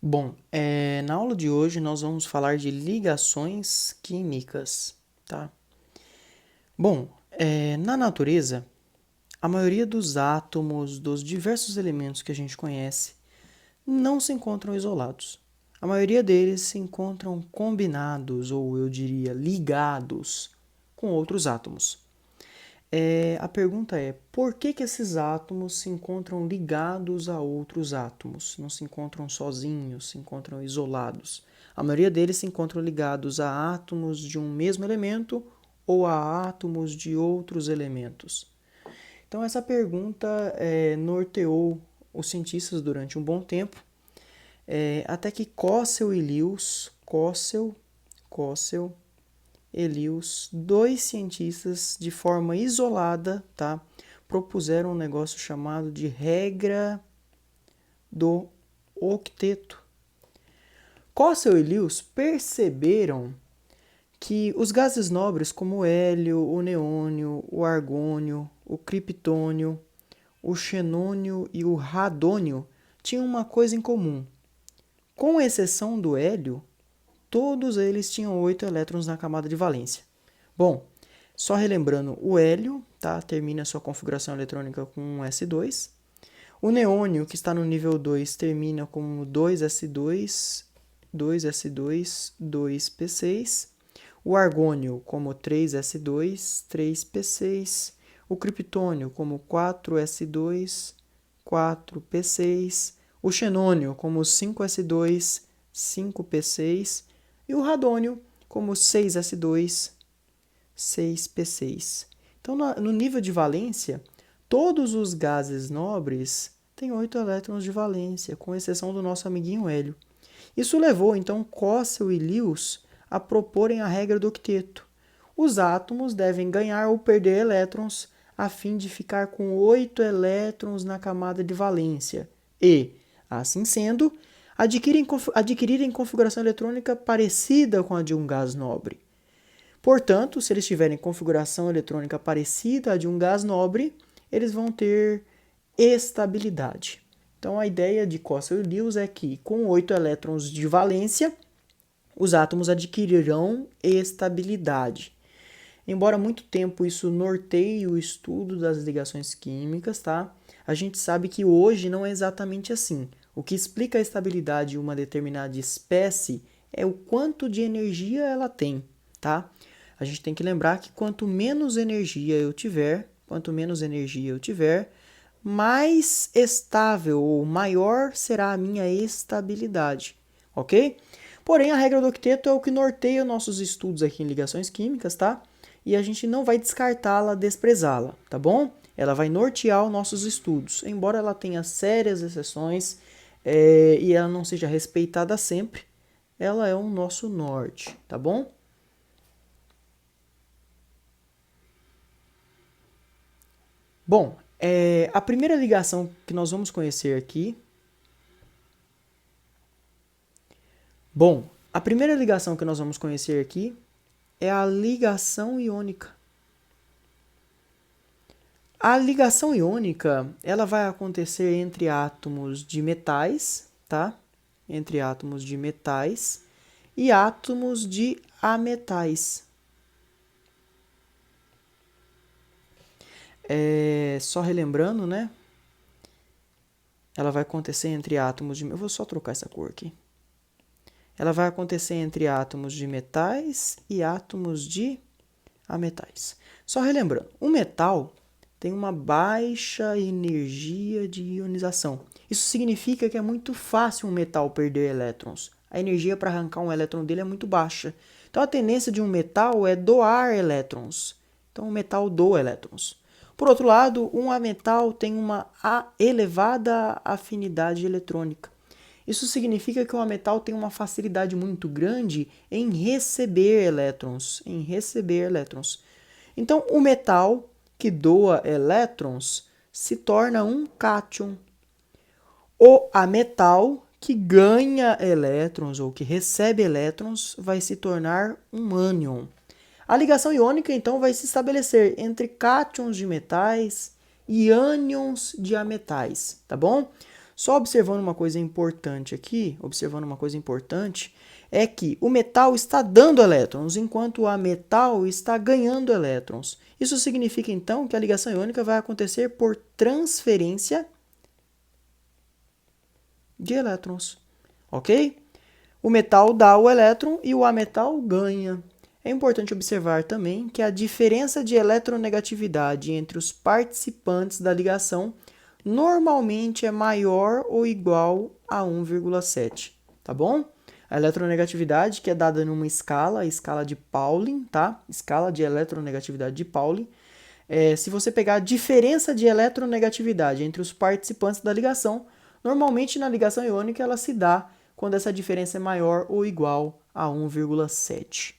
Bom, na aula de hoje nós vamos falar de ligações químicas, tá? Bom, na natureza, a maioria dos átomos dos diversos elementos que a gente conhece não se encontram isolados. A maioria deles se encontram combinados, ou eu diria ligados, com outros átomos. A pergunta é, por que esses átomos se encontram ligados a outros átomos? Não se encontram sozinhos, se encontram isolados. A maioria deles se encontram ligados a átomos de um mesmo elemento ou a átomos de outros elementos. Então essa pergunta norteou os cientistas durante um bom tempo, até que Cossel e Lewis, dois cientistas, de forma isolada, tá, propuseram um negócio chamado de regra do octeto. Cossel e Lewis perceberam que os gases nobres como o hélio, o neônio, o argônio, o criptônio, o xenônio e o radônio tinham uma coisa em comum. Com exceção do hélio, todos eles tinham 8 elétrons na camada de valência. Bom, só relembrando, o hélio termina sua configuração eletrônica com um S2. O neônio, que está no nível 2, termina com 2S2, 2S2, 2P6. O argônio como 3S2, 3P6. O criptônio como 4S2, 4P6. O xenônio como 5S2, 5P6. E o radônio como 6S2, 6P6. Então, no nível de valência, todos os gases nobres têm 8 elétrons de valência, com exceção do nosso amiguinho hélio. Isso levou, então, Cossel e Lewis a proporem a regra do octeto. Os átomos devem ganhar ou perder elétrons a fim de ficar com 8 elétrons na camada de valência e, assim sendo, adquirirem configuração eletrônica parecida com a de um gás nobre. Portanto, se eles tiverem configuração eletrônica parecida à de um gás nobre, eles vão ter estabilidade. Então, a ideia de Cossel e Lewis é que, com 8 elétrons de valência, os átomos adquirirão estabilidade. Embora há muito tempo isso norteie o estudo das ligações químicas, tá? A gente sabe que hoje não é exatamente assim. O que explica a estabilidade de uma determinada espécie é o quanto de energia ela tem, tá? A gente tem que lembrar que quanto menos energia eu tiver, mais estável ou maior será a minha estabilidade, ok? Porém, a regra do octeto é o que norteia nossos estudos aqui em ligações químicas, tá? E a gente não vai descartá-la, desprezá-la, tá bom? Ela vai nortear os nossos estudos, embora ela tenha sérias exceções e ela não seja respeitada sempre, ela é o nosso norte, tá bom? Bom, a primeira ligação que nós vamos conhecer aqui. Bom, a primeira ligação que nós vamos conhecer aqui é a ligação iônica. A ligação iônica, ela vai acontecer entre átomos de metais, tá? Entre átomos de metais e átomos de ametais. Só relembrando, né? Ela vai acontecer entre átomos de... Eu vou só trocar essa cor aqui. Ela vai acontecer entre átomos de metais e átomos de ametais. Só relembrando, o metal tem uma baixa energia de ionização. Isso significa que é muito fácil um metal perder elétrons. A energia para arrancar um elétron dele é muito baixa. Então a tendência de um metal é doar elétrons. Então o metal doa elétrons. Por outro lado, um ametal tem uma elevada afinidade eletrônica. Isso significa que o ametal tem uma facilidade muito grande em receber elétrons, Então, o metal que doa elétrons se torna um cátion. O ametal que ganha elétrons ou que recebe elétrons vai se tornar um ânion. A ligação iônica, então, vai se estabelecer entre cátions de metais e ânions de ametais, tá bom? Só observando uma coisa importante aqui, é que o metal está dando elétrons, enquanto o ametal está ganhando elétrons. Isso significa, então, que a ligação iônica vai acontecer por transferência de elétrons, ok? O metal dá o elétron e o ametal ganha. É importante observar também que a diferença de eletronegatividade entre os participantes da ligação normalmente é maior ou igual a 1,7, tá bom? A eletronegatividade, que é dada numa escala, a escala de Pauling, tá? Escala de eletronegatividade de Pauling. Se você pegar a diferença de eletronegatividade entre os participantes da ligação, normalmente na ligação iônica ela se dá quando essa diferença é maior ou igual a 1,7.